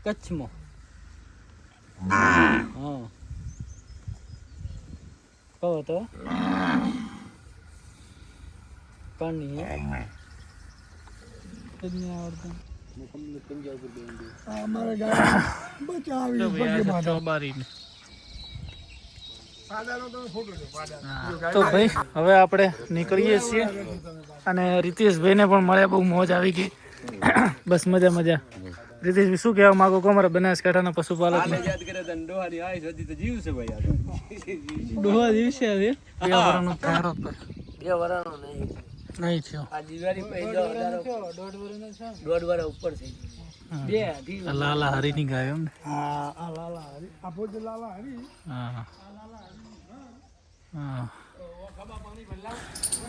કચ્છમાં હા કહો તો પાણી આવડતું અમારે ગાય બચાવી પગે માથા ચોબારી પાડાનો તો ફોટો લો પાડા તો ભાઈ હવે આપણે નીકળીએ છીએ અને રીતેશભાઈને પણ મળ્યા બહુ મોજ આવી ગઈ બસ મજા મજા રીતેશભાઈ શું કહેવા માંગો છો અમારા બનાસકાંઠાના પશુપાલકને ડોહા દિવસે આવે 2 વર્ષનો થયો 2 વર્ષનો નહીં થયો આ દિવાળી પહેલો 1.5 વર્ષ ઉપર થઈ ગયો લાલા હરીની ગાય એમ ને હા આ લાલા હરી આ પોતે લાલા હરી હા હા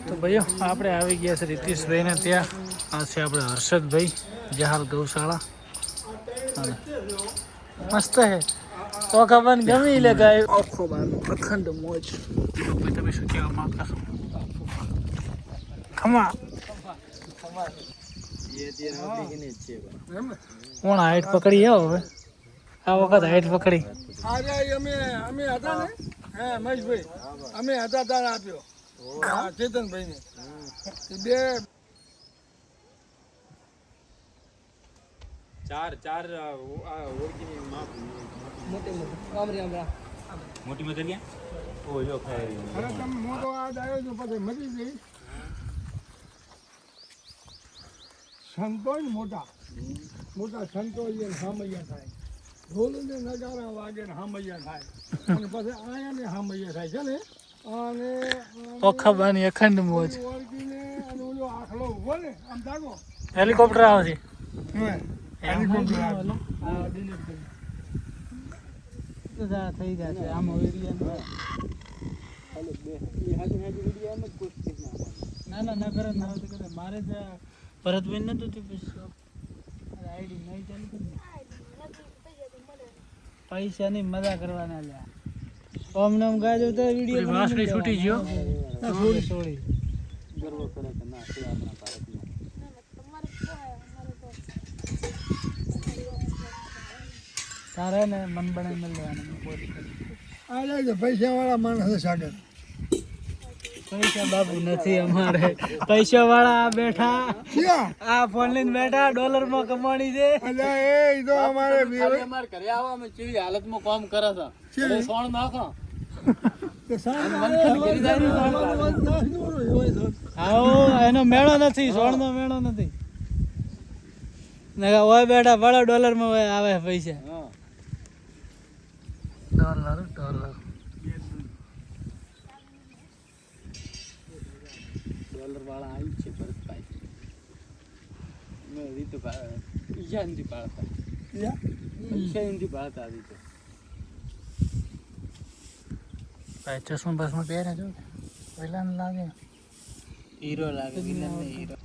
તો ભાઈઓ આપણે આવી ગયા છે રીતેશભાઈને ત્યાં આ છે આપણે હર્ષદભાઈ જહાલ ગૌશાળા મસ્ત હે ઓખા પણ ગમી લે ગાય આખો બાર અખંડ મોજ ભાઈ તમે શું કહેવા માંગતા છો ખમા કોણ હાઈટ પકડી હવે આ વખત હાઈટ પકડી આજે અમે હતા ને હે મહેશભાઈ અમે હતા તાર આપ્યો હા ચેતનભાઈ ને બે ચાર ઓળખીની માપ મોટી મધરિયા ઓ જો ખાય અરે તમે મોટો આજ આવ્યો છો પછી મરી ગઈ સંતો ને મોટા સંતો હામૈયા થાય ઢોલ ને નગારા વાગે ને હામૈયા થાય અને પછી આયા ને હામૈયા થાય છે ને અને ઓખાબાની અખંડ મોજ ઓળખીને અને ઓલો આખલો ઉભો ને આમ તાકો હેલિકોપ્ટર આવે છે હેલિકોપ્ટર થઈ જશે આમ ના કરે ના કરે મારે ત્યાં ભરતભાઈ નતું આઈડી નહીં ચાલુ કરી પૈસા ની મજા કરવાના લ્યા ઓમ નામ ગાજો તો વિડિયો વાસળી છૂટી ગયો સોળી ગર્વ કરે કે ના તે આપણા ભારતમાં તારે ને મન બનાવી મળવાનું આ લેજો પૈસા વાળા માણસ સાગર પૈસા બાબુ નથી અમારે પૈસા વાળા બેઠા આ ફોન લઈને બેઠા ડોલર માં કમાણી છે એ તો અમારે અમારે ઘરે આવો અમે કેવી હાલતમાં કામ કરે છે સોણ નાખો એનો મેળો નથી સોણ નો મેળો નથી ઓય બેઠા બળો ડોલર માં આવે પૈસા ડોલર વાળા આવી છે ભરતભાઈ મેં રીતુ ઈશાનથી પાડતા ઈશાનથી પાડતા આવી તો ભાઈ ચશ્મા બસમાં પહેરે જો પહેલા લાગે હીરો લાગે હીરો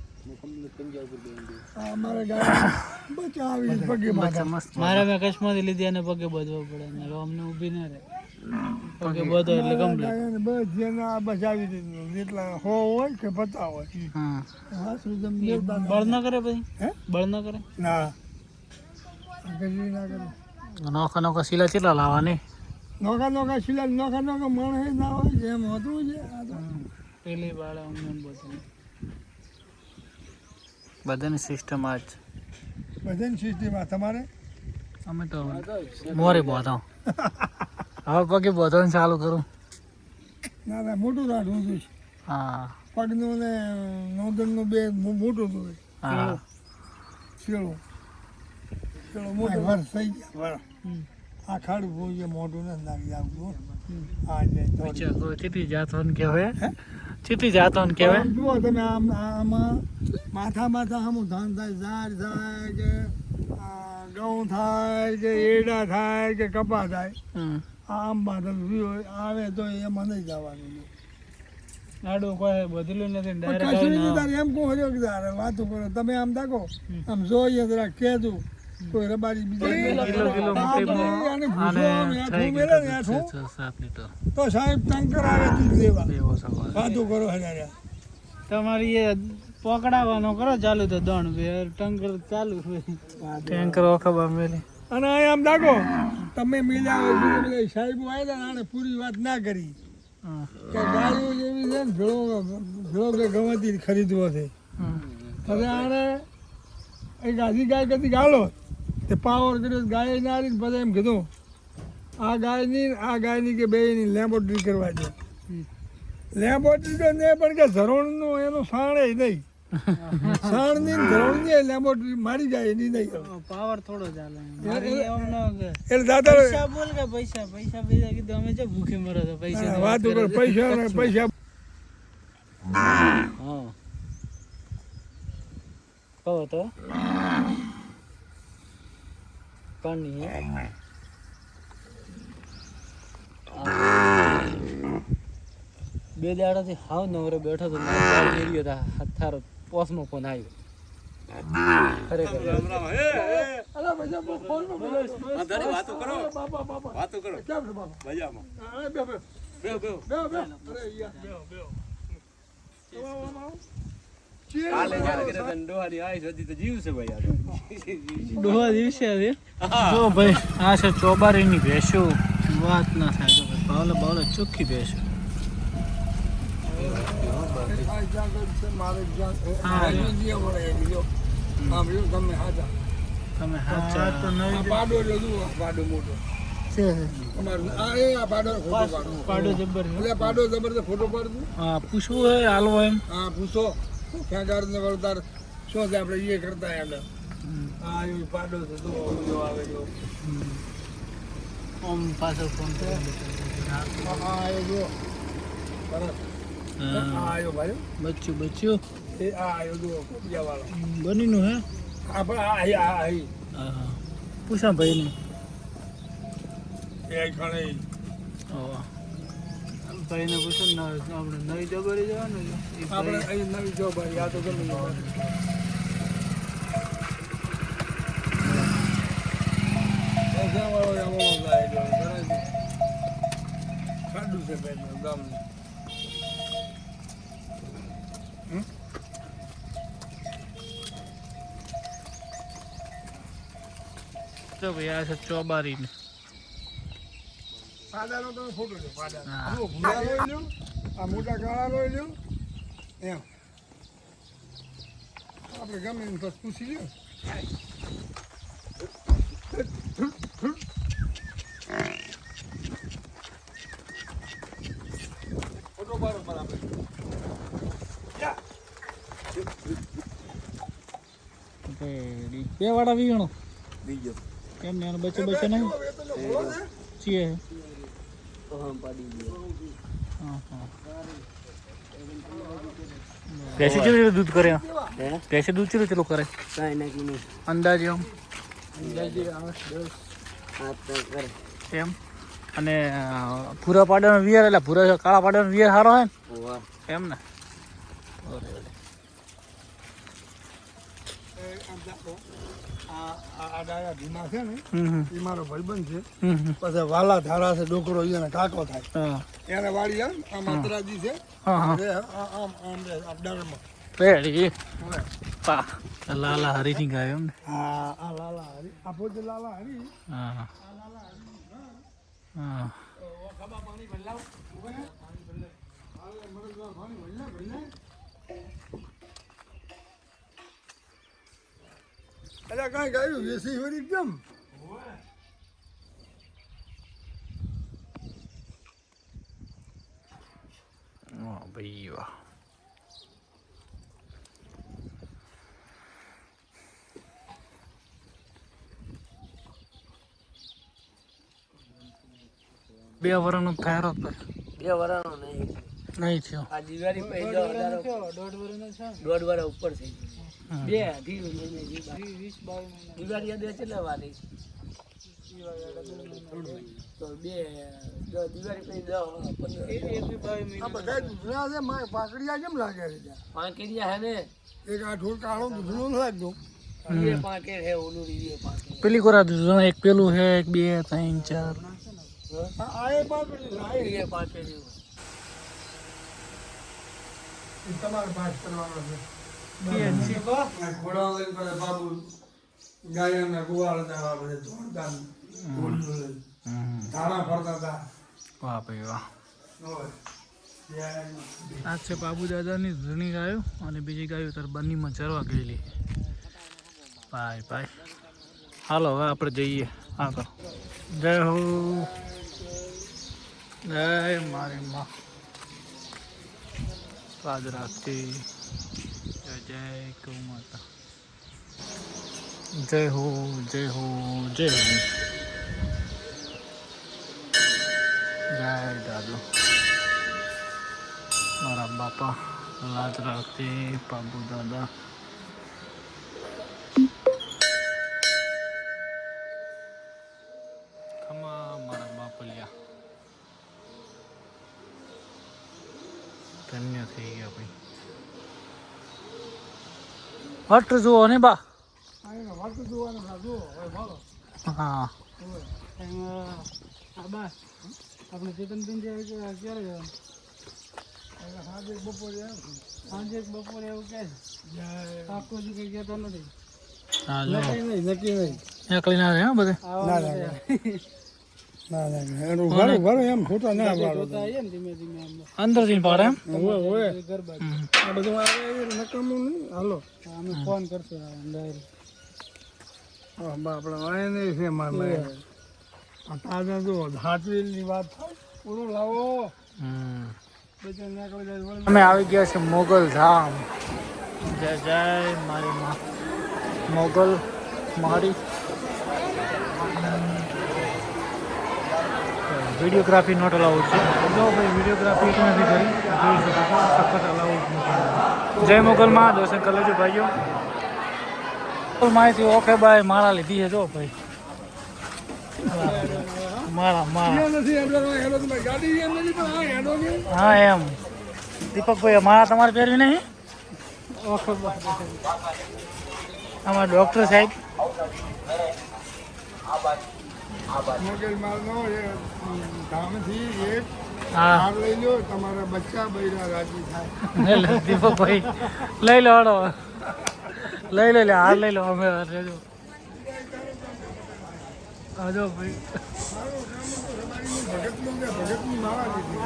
અમારે ગાય બચાવી પગે માથા મારે મેં કચ્છમાંથી લીધી અને પગે બધવો પડે ને અમને ઊભી ના રહે પગે બધો એટલે કમ્પ્લીટ બસ જેને આ બચાવી દીધું જેટલા હોય કે પતા હોય બળ ના કરે પછી બળ ના કરે ના ગરી ના કરે નોખા સિલા કેટલા લાવવાની નોખા સિલા નોખા માણસ ના હોય જેમ હતું છે પેલી બાળા બધું બધાની સિસ્ટમ આ જ બધાની સિસ્ટમ આ તમારે અમે તો મોરે બોધો હવે પગે બોધવાનું ચાલુ કરું ના મોટું રાખવું જોઈએ હા પગનું ને નોંધણનું બે મોટું જોઈએ હા શેળો મોટું વર્ષ થઈ ગયા આ ખાડું ભૂઈએ મોટું ને નાખી આવતું હા ચીટી જાતો ને કહેવાય ચીટી જાતો ને કહેવાય જુઓ તમે આમાં માથા આમું ધાન થાય ઝાડ થાય કે ઘઉં થાય કે એડા થાય કે કપા થાય આમ બાદલ હોય આવે તો એમાં નહીં જવાનું આડું કોઈ બદલ્યું નથી એમ કહો છો કે વાતો કરો તમે આમ દાખો આમ જોઈએ જરા કહેતું કોઈ રબારી તો સાહેબ ટંકર આવે તું લેવા વાતો કરો હજાર તમારી એ પકડાવાનો કરો ચાલુ તો દણ ટંકર ચાલુ ટેન્કર ખબર મેલી અને અહીં આમ દાખો તમે મિલ્યા હોય બીજા બધા સાહેબો આવ્યા ને આને પૂરી વાત ના કરી કે ગાયો જેવી છે ને ભેળો કે ગમતી ખરીદવો છે પછી આને એક આધી ગાય કદી ગાળો તે પાવર કર્યો ગાય ના આવી પછી એમ કીધું આ ગાયની કે બેની લેબોરેટરી કરવા છે લેબોરેટરી તો નહીં પણ કે ધરોણનું એનું સાણે નહીં સાણની ધરોણની લેબોરેટરી મારી જાય એની નહીં પાવર થોડો ચાલે એટલે દાદા પૈસા બોલ કે પૈસા બીજા કીધું અમે છે ભૂખે મરો તો પૈસા વાત ઉપર પૈસા હા કહો તો પાણી બે દાડાથી હાવ નવરો બેઠો તો થારો પોસમાં ફોન આવ્યો ખરેખર વાતો કરો મજામાં ડોહા દિવસે જો ભાઈ આ છે ચોબારીની ભેંસો વાત ના થાય તો બાવલે ચોખ્ખી ભેંસો તમે હાચા તો નવી પાડો મોટો પાડો જબર પાડો જબરદસ્ત ફોટો પાડતું હા પૂછવું હોય હાલો એમ હા પૂછો ક્યાં ગાડને વળતાર શું છે આપણે એ કરતા આગળ હા એ પાડો છે તો આવે જો ઓમ પાછો ફોન કરે આવ્યો જો બરાબર આવ્યો ભાઈ બચ્ચું એ આવ્યો જો કબજા વાળો બનીનું હે હા પૂછા ભાઈ એ ખાણે ભાઈને પૂછો ને આપણે નવી જબરી જવાનું આપણે અહીં નવી જો ભાઈ આ તો ગમે ખાડું છે ભાઈ ગામનું તો ભાઈ આ છે ચોબારી પાડાનો તમે ફોટો લો પાડા ભૂરા લઈ લો આ મોટા કાળા લઈ લો એમ આપણે ગમે એને પછી પૂછી લ્યો ફોટો પાડો બરાબર બે વાળા વીણો બીજો કેમ ને બચ્ચે નહીં છીએ कैसे चलो दूध करे कैसे दूध चलो चलो करे अंदाजे हम એમ અને પૂરા પાડાનો વિયર એટલે પૂરા કાળા પાડાનો વિયર સારો હે એમ ને આ ડાયા ભીમા છે ને એ મારો ભાઈબંધ છે પછી વાલા ધારા છે ડોકરો એને કાકો થાય એને વાળી આ માત્રાજી છે રેડી પા લાલા હરી ની ગાય એમ ને હા આ લાલા હરી આ પોતે લાલા હરી હા હા ખબા પાણી ભરલાવ પાણી ભરલે હાલે મરદવા પાણી ભરલે અલ્યા કાંઈ ગાયું વેસી વળી કેમ ભાઈ વાહ બે વરાનો ફેરો તો બે વરાનો નહીં થયો આ દિવાળી પહેલો દોઢ વરા ઉપર થઈ ગયું બે દિવાળી બે કેટલા વારે તો બે દિવાળી પછી 10-15 આ બધા દૂધના છે મારે પાકડિયા કેમ લાગે છે ત્યાં પાંકેરિયા હે ને એક આ ઢોર કાળો દૂધનું ન લાગતું એ પાંકેર હે ઓલું એ પાંકેર પેલી કોરા દૂધ એક પેલું હે એક બે ત્રણ ચાર આ એ પાકડી એ પાંકેર તમારે પાસ કરવાનો છે ઘોડા લઈને બાબુ ગાયના ગુવાળ હતા આ બધે દોડતા ઘોડીઓ લઈ ધાણા ફરતા હતા. વાહ ભાઈ વાહ. હોય. ત્યાં આ છે બાબુ દાદાની જૂની ગાયો અને બીજી ગાયો તાર બંનીમાં ચરવા ગયેલી. ભાઈ ભાઈ હાલો હવે આપણે જઈએ આગળ. જય હો જય મારી માં રાજ રાખતી. જય જય ગૌ માતા. જય હો જય હો જય હો. જય દાદુ મારા બાપા લાજ રાખતી. બાબુ દાદા ખમા મારા બાપલિયા ધન્ય થઈ ગયા ભાઈ. વટ જુઓ ને બા. આવીને વાતું જોવાનું ના જુઓ હવે ભાલો. હા બસ આપણે ચેતનબેન ક્યારે જવાનું? સાંજે બપોરે સાંજે બપોરે એવું કહે છે. પાક્કું જ કંઈ કહેતો નથી. હા જો નક્કી નહીં. એકલી ના રહે હો બધે. ના એનું ઘરું ઘરું એમ ખોટા ના પાડો. આવીએ ને ધીમે ધીમે આમ અંદરથી પાડે એમ. હોય હોય ગરબા આ બધું આવે નકામું નહીં. હાલો અમે ફોન કરશું ડાયરેક્ટ. આપણે વાય નહીં છે મારે તાજા જો હાથવીલની વાત થાય પૂરું લાવો. બધા નીકળી જાય વળી. અમે આવી ગયા છે મોગલ ધામ. જય જય મારી માં મોગલ મારી. વિડીયોગ્રાફી નોટ અલાઉડ છે. જો ભાઈ વિડીયોગ્રાફી નથી કરી જોઈ શકો છો. સખત અલાઉડ નથી. જય મોગલમાં દર્શન કરી લેજો ભાઈઓ. માહિતી ઓકે ભાઈ માળા લીધી છે જો ભાઈ. માળા માળા નથી એટલે હેડો તમે ગાડી એમ નથી પણ આ હેડો ને હા એમ. દીપકભાઈ માળા તમારે પહેરવી નહીં? અમારા ડૉક્ટર સાહેબ મોગલ માલનો ધામથી એક હા હાર લઈ લો તમારા બચ્ચા બૈરા રાજી થાય. લઈ લો દીપકભાઈ લઈ લો હડો લઈ લે હાર લઈ લો અમે હાર લેજો. હા જો ભાઈ ભગતની માળા લીધી.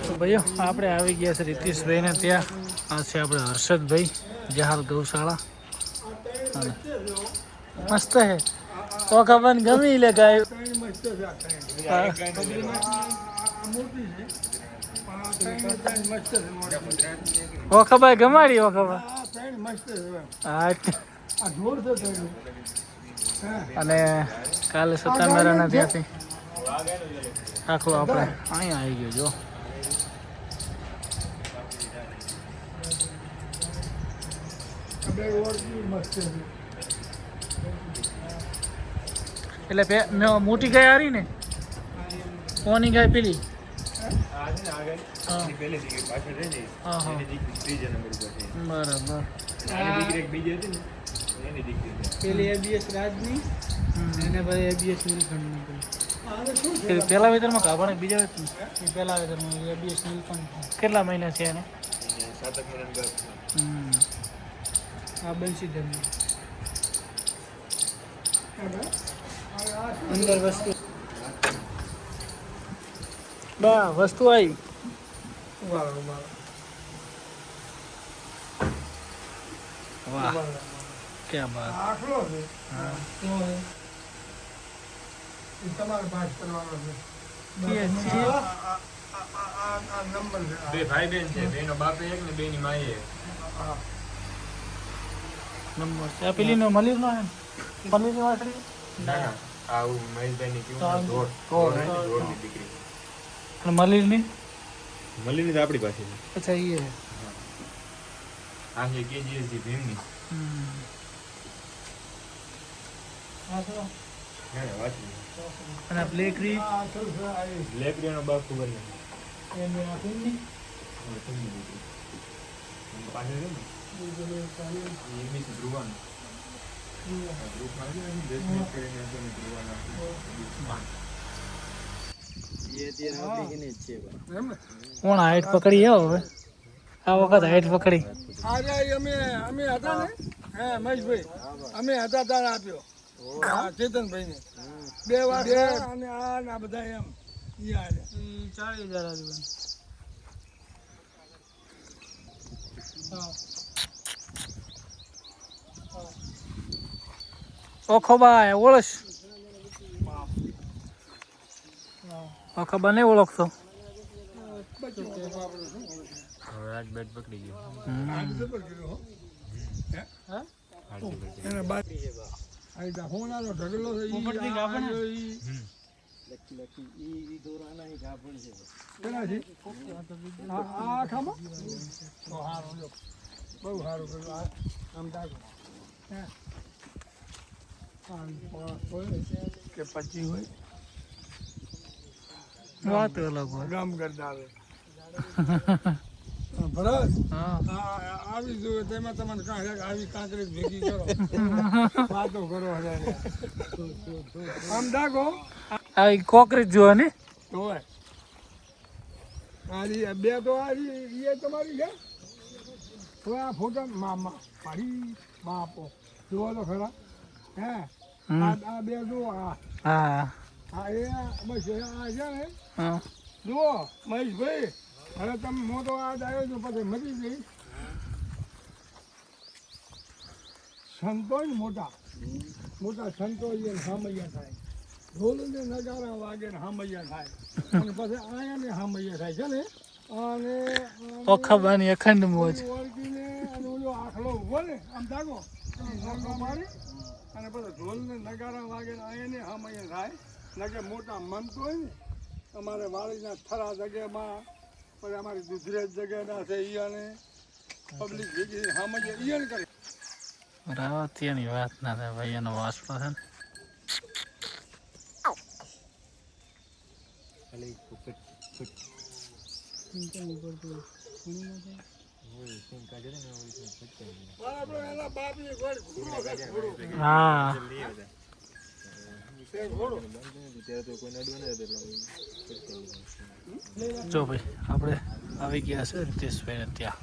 તો ભાઈઓ આપણે આવી ગયા છે રીતિશભાઈને ત્યાં. આ છે આપણે હર્ષદભાઈ જહાલ ગૌશાળા. અને મસ્ત હે તો ખબર ગમી લે ગાય. મસ્ત છે આ ત્રણ. હા. મોટી છે પણ આ ત્રણ મસ્ત છે મોટી. ઓખાભાઈ ગમાડી ઓખાભાઈ. આ ત્રણ મસ્ત છે હા આ જોર છે ત્રણ. અને કાલે સત્તામેરાના ત્યાંથી આખું આપણે અહીંયા આવી ગયો જો. બે ઓરથી મસ્ત છે. એટલે મોટી ગાય હારી ને કોની ગાય પેલી? હા હા હા બરાબર. પેલી ABS રાજની એને ભાઈ ABS નીલકંઠની પેલી. પેલા વેતરમાં કાપણ બીજા વેતર પેલા વેધરમાં ABS નીલકંઠ. કેટલા મહિના છે એને? આ બંશીધરની અંદર વસ્તુ બા વસ્તુ આવી. વાળો વાહ ક્યાં બાત. આખલો છે હા એ તમારે પાસ કરવાનો છે. આ નંબર છે બે ભાઈ બેન છે. બેનો બાપ એક ને બેની માએ એક. હા નંબર છે. આ પેલી નો મલીર નો હે મલીર વાસળી ના ના આવું મહેશભાઈ ની કેવું ધોળ. ધોળની દીકરી અને મલીર ની મળીને તો આપણી પાસે છે. અચ્છા એ આ છે KGS ભીમની. હે વાંચી અને બ્લેકરી આ શું છે આ એ લેકરીનો બાપ ખબર નથી. એની આ કુંડી હવે સમજી લીધું. એની પાછળ છે ને એ એમની છે ધ્રુવાનું. ગ્રુપમાં છે ને 10 મિનિટ કરીને આપણને ધ્રુવાના એમ ને કોણ હાઈટ પકડી હે હવે આ વખત હાઈટ પકડી. આજે અમે હતા ને હે મહેશભાઈ અમે હતા તારે આપ્યો હા ચેતનભાઈને 2 વાર અને આ બધા એમ ઈ આલે 40,000 આજુબાજુ. ઓખોબા ઓળખ ઓખોબા નહીં ઓળખતો. હવે આજ બેટ પકડી ગયો. એને બાદ આ હોનાનો ઢગલો છે ઉપરથી ગાભણ હે? પેલા છે આ ખામાં તો હારું જો બહુ સારું કર્યું આમ ડાકો હે 5 હોય કે 25 હોય વાત અલગ હોય. ગામ કરતા આવે ભરત હા આવી જોઈએ તેમાં તમને કાંઈ આવી કાંકરી ભેગી કરો વાતો કરો હજારે આમ ડાકો આ કોકરેજ જોવા ને હોય આજી 2 તો આજી એ તમારી છે તો આ ફોટો મામા મારી બાપો જુઓ તો ખરા હે આ 2 જુઓ હા હા એ બસ આ છે ને હા જુઓ મહેશભાઈ હવે તમે મોટો આ આવ્યો છો પછી મરી ગઈ સંતો ને મોટા મોટા સંતો હામૈયા થાય ઢોલ ને નગારા વાગે ને હામૈયા થાય અને પછી આયા ને હામૈયા થાય છે ને અને ઓખાબાની અખંડ મોજ. ઓળખીને અને ઓલો આખલો ઉભો ને આમ જાગો નાગો મારી અને પછી ઢોલ ને નગારા વાગે ને આયા ને હામૈયા થાય નકે મોટા મંતો હોય ને અમારે વાળીના થરા જગ્યામાં પછી અમારી ગુજરાત જગ્યાના છે ઈયાને પબ્લિક ભેગી હામૈયા ઈયાને કરે રાવતિયાની વાત ના થાય ભાઈ, એનો વાસડો છે ને. એના બાપની ઘોડો છે ઘોડો હા છે ઘોડો જો ભાઈ આપણે આવી ગયા છે રીતેશભાઈને ત્યાં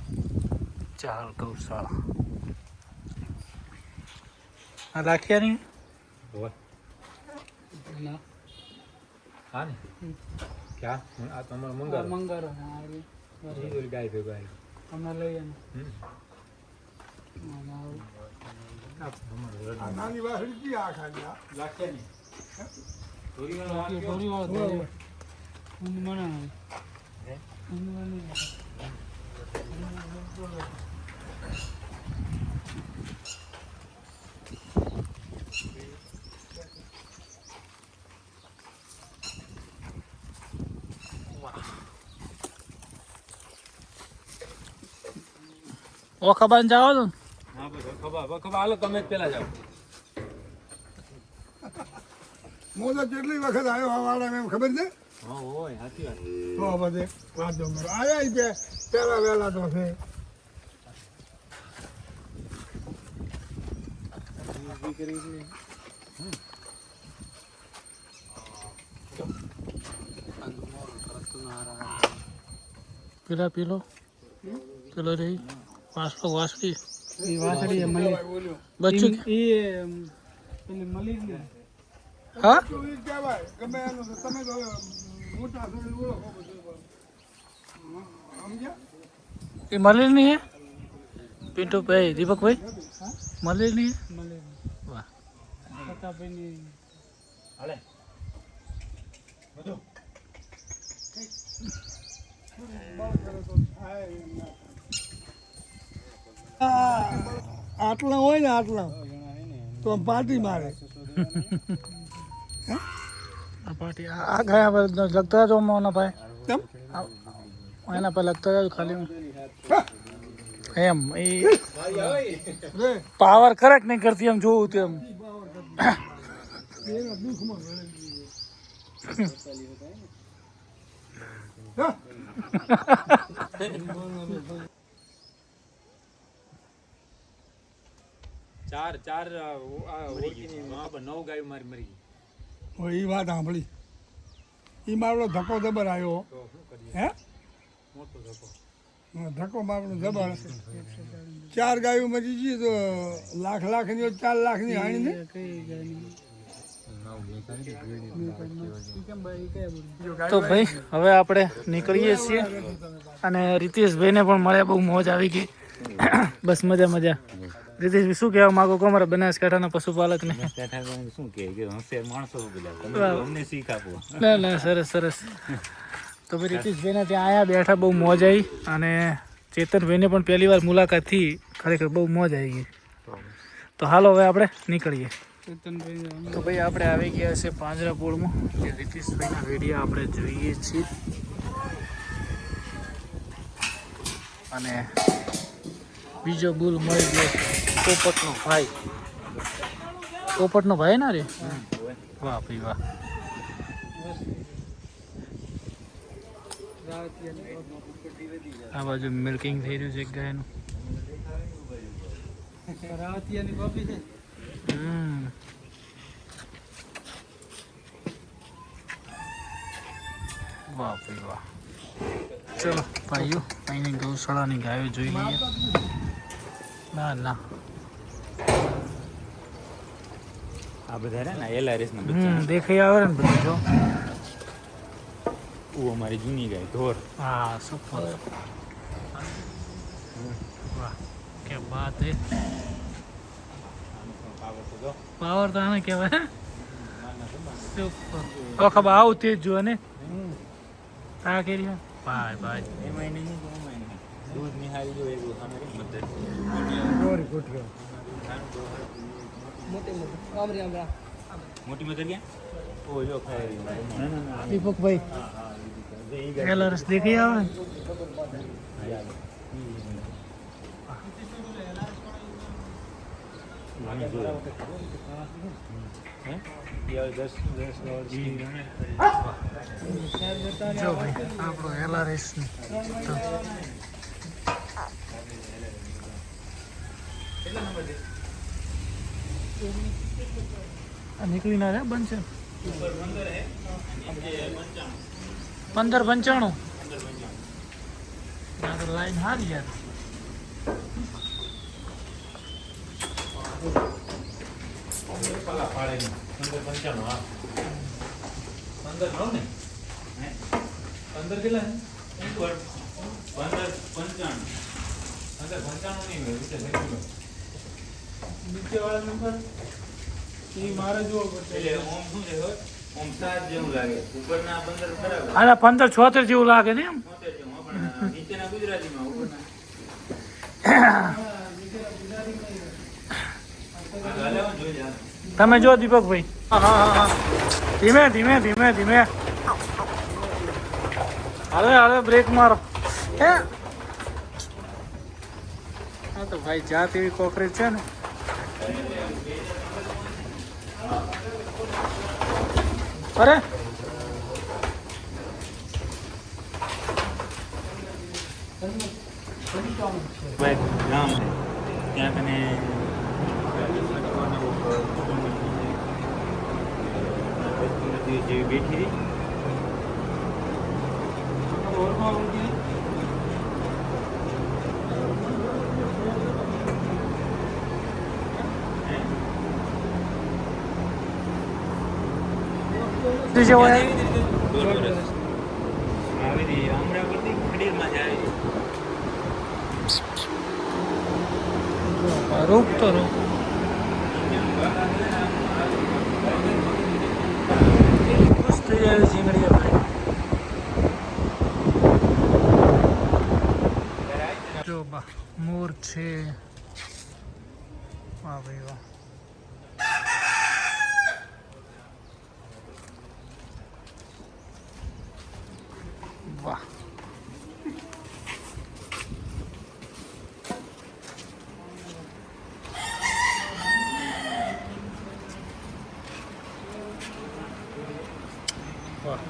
ચાલ ગૌશાળા. આ રાખ્યા નહીં હા ને ક્યાં આ તમારો મંગારો મંગારો ગાય ભેગો આવી. અમે લઈએ આ નાની વાસળી કી આ ખાલી આ ઓખાબાન જાઓ તો હા બસ ખબર હાલો તમે જ પેલા જાઓ. મોદો કેટલી વખત આવ્યો આ વાળા એમ ખબર છે હા હોય સાચી વાત. તો બધે વાંધો કરો આવ્યા ઈ કે પહેલા વહેલા તો છે પેલા પેલો રે વાસડો વાસડી બોલ્યો બચ્ચું હા તો ઈ કહેવાય ગમે એનું તો તમે તો હવે મોટા છો એટલે ઓળખો બધું સમજ્યા એ મલેર નહીં હે પિન્ટુ ભાઈ દીપકભાઈ મલેર નહીં હે વાહ હાલે બધું આટલા હોય ને આટલા તો આમ પાર્ટી મારે આ પાર્ટી આ ગયા પર લગતા જો મોના ભાઈ કેમ એના પર લગતા જાવ ખાલી એમ એ રે પાવર કરે કે નહીં કરતી એમ જોવું તો એમ એના દુઃખમાં ચાર ઓળખીની 9 ગાયો મારી મરી ગઈ. એ વાત સાંભળી એ મારો ધક્કો જબર આવ્યો તો શું કરીએ? હે મોટો ધક્કો. ધક્કો મારવાનો જબર. 4 ગાયો મરી ગઈ તો લાખની 4 લાખની હાણી ને. તો ભાઈ હવે આપણે નીકળીએ છીએ અને રીતેશભાઈને પણ મળ્યા, બહુ મોજ આવી ગઈ. બસ મજા મજા. રીતેશભાઈ શું કહેવા માંગો છો અમારા બનાસકાંઠાના પશુપાલકને? શું કે હોશિયાર માણસો અમને શીખ આપો. ના ના, સરસ સરસ. તો ભાઈ રીતેશભાઈને ત્યાં આવ્યા, બેઠા, બહુ મોજ આવી. અને ચેતનભાઈને પણ પહેલી વાર મુલાકાત થઈ, ખરેખર બહુ મોજ આવી ગઈ. તો હાલો હવે આપણે નીકળીએ. તો ભાઈ આપણે આવી ગયા છે પાંજરાપોળમાં, જે રીતેશભાઈના વિડીયો આપણે જોઈએ છીએ. અને બીજો બુલ મળી ગયો પોપટનો ભાઈ. પોપટનો ભાઈ ના રે? વાહ ભાઈ વાહ. આ બાજુ મિલ્કિંગ થઈ રહ્યું છે એક ગાયનું. વાહ ભાઈ વાહ. ચલો ભાઈઓ, અહીંની ગૌશાળાની ગાયો જોઈ લઈએ. ના ના, આ બધા રે ને LRS ના બચ્ચા દેખાઈ આવે ને બધું. જો ઓ અમારી જૂની ગાય ઢોર. હા, સુપર. વાહ, કે બાત હે. પાવર તો આને કહેવાય. સુપર. તો ખબર આવું તેજ જો ને. આ કરી ભાઈ ભાઈ. એમાં નહીં દૂધ નિહાળી જો એવું અમારી મદદ. મોટી મદદ ક્યાં? ઓ જો ખાય. દીપકભાઈ LRS દેખાઈ આવે ને. જો ભાઈ આપણો LRS નીકળી ના રે બનશે. 1595 લાઈન હારી યાર. નીચે વાળા નંબર એ મારે જોવો પડશે. ઓમ 7 જેવું લાગે, ઉપરના 15 બરાબર. હા, 1576 જેવું લાગે ને એમ. નીચેના ગુજરાતીમાં ઉપરના તમે જો દીપકભાઈ. હા હા હા, ધીમે ધીમે ધીમે ધીમે. હાલે બ્રેક મારો. હે હા તો ભાઈ જાત એવી કોકરેજ છે ને. અરે ગામ ત્યાં કને જેવી બેઠી રહી. રોક તો રોક. ખુશ થઈ જાય જીંગડીઓ ભાઈ. જો બા મોર છે. વાહ ભાઈ વાહ. વાહ. વાહ.